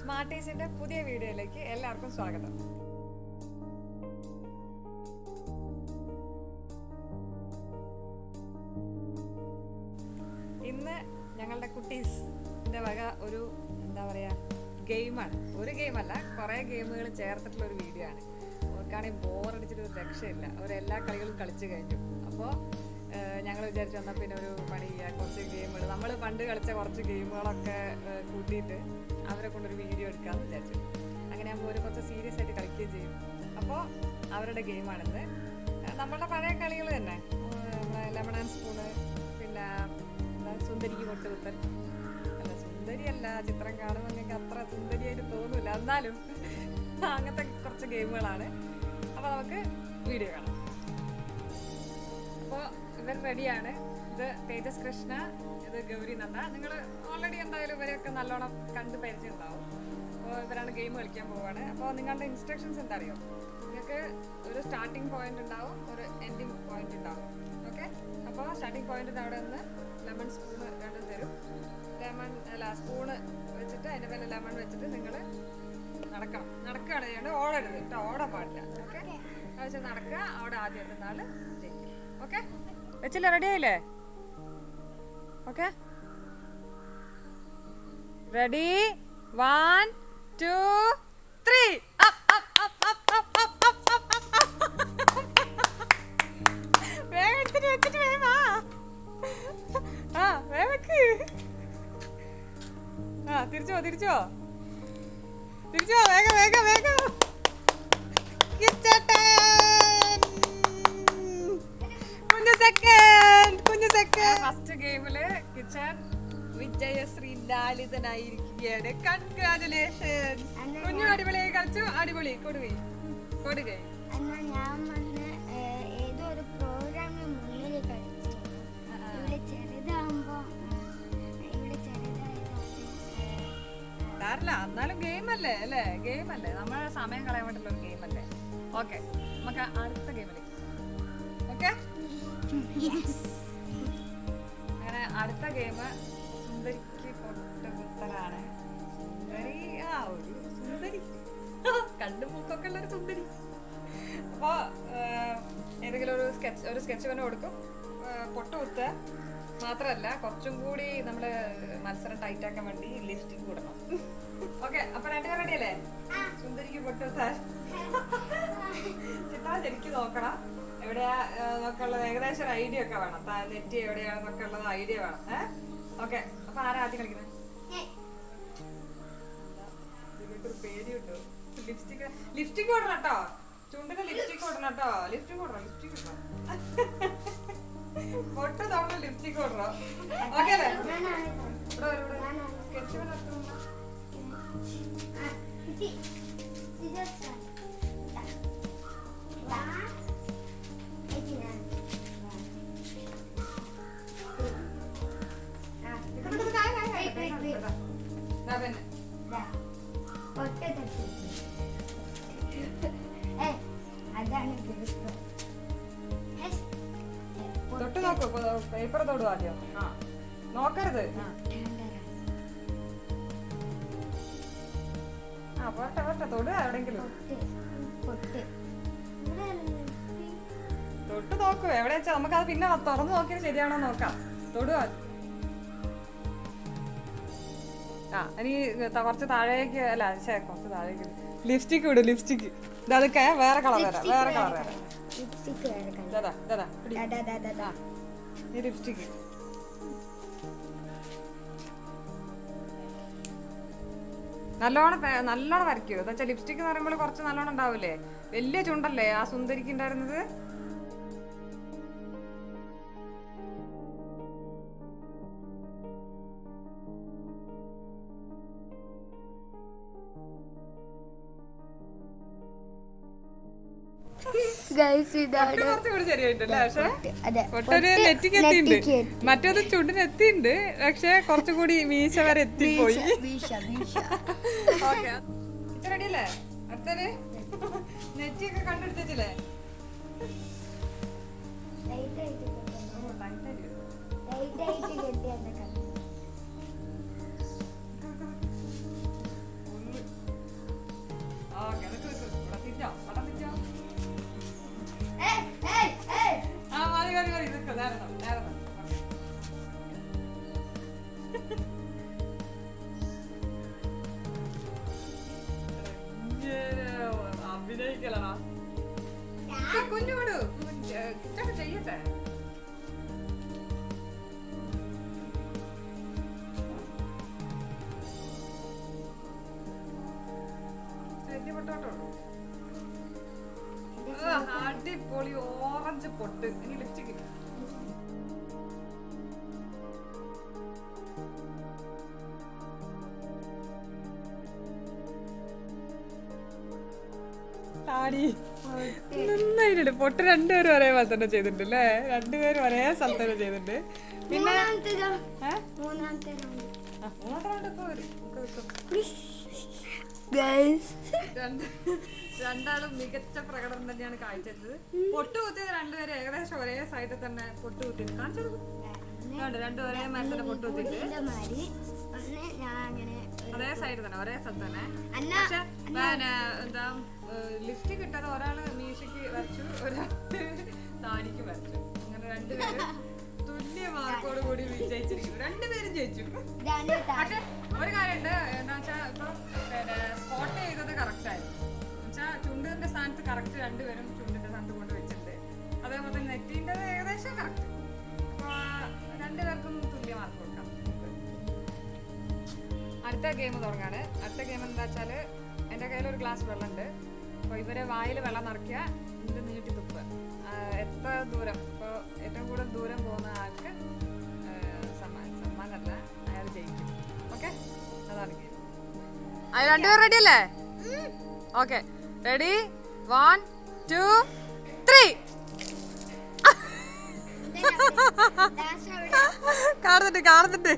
സ്മാർട്ടീസിന്റെ പുതിയ വീഡിയോയിലേക്ക് എല്ലാവർക്കും സ്വാഗതം. ഇന്ന് ഞങ്ങളുടെ കുട്ടീസിന്റെ വക ഒരു എന്താ പറയാ ഗെയിമാണ്. ഒരു ഗെയിമല്ല, കുറെ ഗെയിമുകൾ ചേർത്തിട്ടുള്ള ഒരു വീഡിയോ ആണ്. അവർക്കാണെങ്കിൽ ബോറടിച്ചിട്ട് ഒരു രക്ഷയില്ല. അവരെല്ലാ കളികളും കളിച്ചു കഴിഞ്ഞു. അപ്പോൾ ഞങ്ങൾ വിചാരിച്ചു വന്നാൽ പിന്നെ ഒരു പണി ചെയ്യുക, കുറച്ച് ഗെയിമുകൾ നമ്മൾ പണ്ട് കളിച്ച കുറച്ച് ഗെയിമുകളൊക്കെ കൂട്ടിയിട്ട് അവരെ കൊണ്ടൊരു വീഡിയോ എടുക്കാമെന്ന് വിചാരിച്ചു. അങ്ങനെ ആകുമ്പോൾ ഒരു കുറച്ച് സീരിയസ് ആയിട്ട് കളിക്കുകയും ചെയ്യും. അപ്പോൾ അവരുടെ ഗെയിമാണിത്. നമ്മളുടെ പഴയ കളികൾ തന്നെ, ലെമൺ ആൻഡ് സ്പൂണ്, പിന്നെ എന്താ സുന്ദരിക്ക് പൊട്ടുകുത്തൽ. അല്ല, സുന്ദരിയല്ല, ചിത്രം കാണുമ്പോൾ നിങ്ങൾക്ക് അത്ര സുന്ദരിയായിട്ട് തോന്നില്ല, എന്നാലും അങ്ങനത്തെ കുറച്ച് ഗെയിമുകളാണ്. അപ്പോൾ നമുക്ക് വീഡിയോ കാണാം. അപ്പോൾ ഇവർ റെഡിയാണ്. ഇത് തേജസ് കൃഷ്ണ, ഇത് ഗൗരി നന്ദ. നിങ്ങൾ ഓൾറെഡി എന്തായാലും ഇവരെയൊക്കെ നല്ലോണം കണ്ട് പരിചയമുണ്ടാവും. അപ്പോൾ ഇവരാണ് ഗെയിം കളിക്കാൻ പോവുകയാണ്. അപ്പോൾ നിങ്ങളുടെ ഇൻസ്ട്രക്ഷൻസ് എന്താ അറിയോ? നിങ്ങൾക്ക് ഒരു സ്റ്റാർട്ടിങ് പോയിന്റ് ഉണ്ടാവും, ഒരു എൻഡിങ് പോയിന്റ് ഉണ്ടാവും. ഓക്കെ, അപ്പോൾ സ്റ്റാർട്ടിങ് പോയിന്റിന് അവിടെ നിന്ന് ലെമൺ സ്പൂണ് രണ്ടും തരും. സ്പൂണ് വെച്ചിട്ട് അതിൻ്റെ മേലെ ലെമൺ വെച്ചിട്ട് നിങ്ങൾ നടക്കുകയാണ് ചെയ്യേണ്ടത്. ഓടരുത് കേട്ടോ, ഓടാൻ പാടില്ല. ഓക്കെ, അത് വെച്ച് നടക്കുക. അവിടെ ആദ്യം എത്തുന്ന ആള് ജയിക്കും. ഓക്കെ, വെച്ചില്ല? റെഡി ആയില്ലേ? Okay, ready, 1 2 3. വേഗം എടുത്തിട്ട് വെച്ചിട്ട് വേഗം വാ. വേഗം തിരിച്ചോ വേഗം വേഗം വേഗം. കുഞ്ഞു സെക്കൻഡ്. ഫസ്റ്റ് ഗെയിമില് കിച്ചൻ വിജയശ്രീലാലിതനായിരിക്കുകയാണ്. കൺഗ്രാജുലേഷൻസ്. കുഞ്ഞു അടിപൊളിയായി കളിച്ചു. അടിപൊളി. കൊടുകൈ. ഏതോ ഒരു പ്രോഗ്രാമിന് മുന്നിൽ കളിച്ചു. ഇവിടെ ചെറുതാകുമ്പോ സാറില്ല, എന്നാലും ഗെയിമല്ലേ അല്ലേ? ഗെയിമല്ലേ, നമ്മളെ സമയം കളയാൻ വേണ്ടിയുള്ള ഒരു ഗെയിമല്ലേ? ഓക്കെ, നമുക്ക് അടുത്ത ഗെയിമിലേക്ക്. ഓക്കെ, അങ്ങനെ അടുത്ത ഗെയിം സുന്ദരിക്ക് പൊട്ടുകുത്തലാണ്. സുന്ദരി, ഒരു സുന്ദരി, കണ്ടുമൂക്കൊക്കെ ഉള്ള ഒരു സുന്ദരി. അപ്പോൾ ഏതെങ്കിലും ഒരു സ്കെച്ച് പെന്ന് കൊടുക്കും. പൊട്ടുകുത്ത് മാത്രമല്ല, കുറച്ചും കൂടി നമ്മൾ മത്സരം ടൈറ്റ് ആക്കാൻ വേണ്ടി ലിപ്സ്റ്റിക് കൂടണം. ഓക്കെ, അപ്പൊ രണ്ടുപേർ റെഡി അല്ലേ? സുന്ദരിക്ക് പൊട്ടുകുത്താൻ ചിത്രം ശരിക്കും നോക്കണം. എവിടെയാ നോക്കുള്ളത്, ഏകദേശം ഒരു ഐഡിയ ഒക്കെ വേണം. നെറ്റ് എവിടെയാണെന്നൊക്കെ ഉള്ളത് ഐഡിയ വേണം. ഓക്കെ, അപ്പൊ ആരാ ആദ്യം കളിക്കുന്നത്? ഇതിനൊരു പേര് കിട്ടും. ലിപ്സ്റ്റിക് ഇടണം കേട്ടോ, ചുണ്ടിന് ലിപ്സ്റ്റിക് ഇടണം കേട്ടോ. ലിപ്സ്റ്റിക് ഇടണം. പൊട്ട് തവണ ലിപ്സ്റ്റിക് ഇടണം. ഓക്കെ അല്ലേ? സ്കെച്ച് തൊട്ട് നോക്കൂ. പേപ്പർ തൊടുക ആദ്യം. നോക്കരുത്. പോട്ടെ തൊടുക. എവിടെങ്കിലും തൊട്ട് നോക്കൂ. എവിടെ വെച്ചാ നമുക്കത് പിന്നെ തുറന്നു നോക്കിയത് ശരിയാണോ നോക്കാം. തൊടുക. ഇനി കുറച്ച് താഴേക്ക്, അല്ല കുറച്ച് താഴേക്ക് ലിപ്സ്റ്റിക് ഇടും. ലിപ്സ്റ്റിക് അതൊക്കെ വേറെ കളർ തരാം. ലിപ്സ്റ്റിക് നല്ലോണം വരയ്ക്കൂ. എന്താ വെച്ചാൽ ലിപ്സ്റ്റിക് എന്ന് പറയുമ്പോൾ കുറച്ച് നല്ലോണം ഉണ്ടാവൂലേ. വലിയ ചുണ്ടല്ലേ ആ സുന്ദരിക്ക് ഉണ്ടായിരുന്നത്. മറ്റേത് ചുണ്ടിന് എത്തിണ്ട്, പക്ഷെ കുറച്ചുകൂടി മീശ വരെ എത്തിപ്പോയി. റെഡിയല്ലേ? അടുത്തൊരു നെറ്റിയൊക്കെ കണ്ടെടുത്തില്ലേ? കുഞ്ഞോട് കിച്ചൊക്കെ ചെയ്യട്ടെ. അടിപൊളി ഓറഞ്ച് പൊട്ട്. ഇനി ലിപ്സ്റ്റിക് താടി നന്നായിട്ടുണ്ട്. പൊട്ട് രണ്ടുപേരും ഒരേ പോലെ തന്നെ ചെയ്തിട്ടുണ്ട് അല്ലേ? രണ്ടുപേരും ഒരേ സ്ഥലത്ത് തന്നെ ചെയ്തിട്ടുണ്ട്. പിന്നെ മൂന്നാമത്തെ റൗണ്ട് ഇപ്പൊ വരും. രണ്ടാളും മികച്ച പ്രകടനം തന്നെയാണ് കാഴ്ചവെച്ചത്. പൊട്ട് കുത്തിയത് രണ്ടുപേരും ഏകദേശം ഒരേ സൈഡിൽ തന്നെ പൊട്ട് കുത്തിയത് കാണിച്ചത്. രണ്ടും ഒരേ മരത്തിന്റെ പൊട്ട് കുത്തിട്ട് അതേ സൈഡിൽ തന്നെ ഒരേ സ്ഥലത്ത് തന്നെ. പക്ഷെ എന്താ ലിപ്സ്റ്റിക് ഇട്ടത് ഒരാള് മീശയ്ക്ക് വരച്ചു, ഒരാള് താടിക്ക് വരച്ചു. അങ്ങനെ രണ്ടുപേരും തുല്യ മാർക്കോട് കൂടി വിജയിച്ചിരിക്കുന്നു. രണ്ടുപേരും ജയിച്ചു. പക്ഷെ ഒരു കാര്യമുണ്ട്, എന്താ വെച്ചാ ഇപ്പൊ സ്പോട്ട് ചെയ്തത് കറക്റ്റ് ആയിരുന്നു. എന്നുവെച്ചാ ചുണ്ടിന്റെ സ്ഥാനത്ത് കറക്റ്റ് രണ്ടുപേരും ചുണ്ടിന്റെ സ്ഥാനത്ത് കൊണ്ട് വെച്ചിട്ടുണ്ട്. അതേപോലെ തന്നെ നെറ്റിന്റെ ഏകദേശം കറക്റ്റ്. അപ്പൊ രണ്ടുപേർക്കും തുല്യ മാർക്ക് കൊടുക്കാം. അടുത്ത ഗെയിം തുടങ്ങാണ്. അടുത്ത ഗെയിം എന്താ വെച്ചാല് എൻ്റെ കയ്യിൽ ഒരു ഗ്ലാസ് വെള്ളമുണ്ട്. അപ്പോൾ ഇവരെ വായിൽ വെള്ളം നിറയ്ക്കുക, ഇത് നീട്ടി തുപ്പുക. എത്ര ദൂരം, ഇപ്പോൾ ഏറ്റവും കൂടുതൽ ദൂരം പോകുന്ന ആൾക്ക് സമ്മാനമല്ല, അയാൾ ജയിക്കും. ഓക്കെ, അതാണ് ഗെയിം. അത് രണ്ടുപേരും റെഡി അല്ലേ? Okay, ready 1 2 3. കാണുന്നുണ്ട്.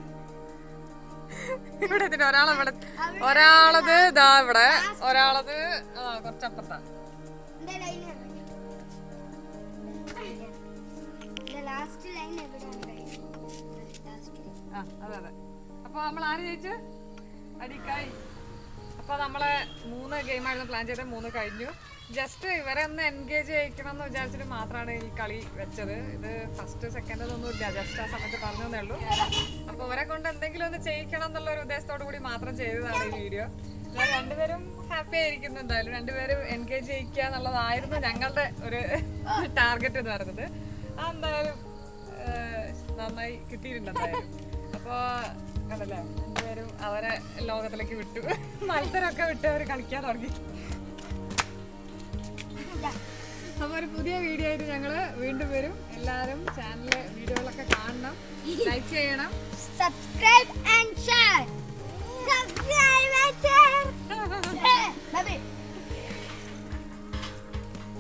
ഇവിടെ എത്തിട്ട് ഒരാളത് ഇതാ ഇവിടെ, ഒരാളത് കുറച്ചപ്പുറത്താ. അതെ അതെ. അപ്പൊ നമ്മൾ ആര് ജയിച്ചു? അടിക്കായി. അപ്പൊ നമ്മളെ 3 ഗെയിമായിരുന്നു പ്ലാൻ ചെയ്തത്. 3 കഴിഞ്ഞു. ജസ്റ്റ് ഇവരെ ഒന്ന് എൻഗേജ് ചെയ്യിക്കണം എന്ന് വിചാരിച്ചിട്ട് മാത്രമാണ് ഈ കളി വെച്ചത്. ഇത് ഫസ്റ്റ് സെക്കൻഡ് ഒന്നും ഇല്ല, ജസ്റ്റ് ആ സമയത്ത് പറഞ്ഞതേ ഉള്ളൂ. അപ്പൊ ഇവരെ കൊണ്ട് എന്തെങ്കിലും ഒന്ന് ചെയ്യിക്കണം എന്നുള്ള ഒരു ഉദ്ദേശത്തോടു കൂടി മാത്രം ചെയ്തതാണ് ഈ വീഡിയോ. രണ്ടുപേരും ഹാപ്പി ആയിരിക്കുന്നു. എന്തായാലും രണ്ടുപേരും എൻഗേജ് ചെയ്യിക്കുക എന്നുള്ളതായിരുന്നു ഞങ്ങളുടെ ഒരു ടാർഗറ്റ് എന്ന് പറയുന്നത്. എന്തായാലും നന്നായി കിട്ടിയിട്ടുണ്ട് എന്തായാലും. അപ്പൊ കണ്ടല്ലേ, രണ്ടുപേരും അവരെ ലോകത്തിലേക്ക് വിട്ടു, മത്സരമൊക്കെ വിട്ട് അവർ കളിക്കാൻ തുടങ്ങി. അപ്പൊ ഒരു പുതിയ വീഡിയോ ആയിട്ട് ഞങ്ങള് വീണ്ടും വരും. എല്ലാരും ചാനലിലെ വീഡിയോകളൊക്കെ കാണണം, ലൈക്ക് ചെയ്യണം, സബ്സ്ക്രൈബ് ആൻഡ് ഷെയർ.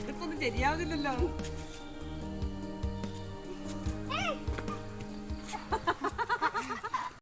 ഇതിപ്പോ ഒന്നും ശരിയാവുന്നില്ലല്ലോ.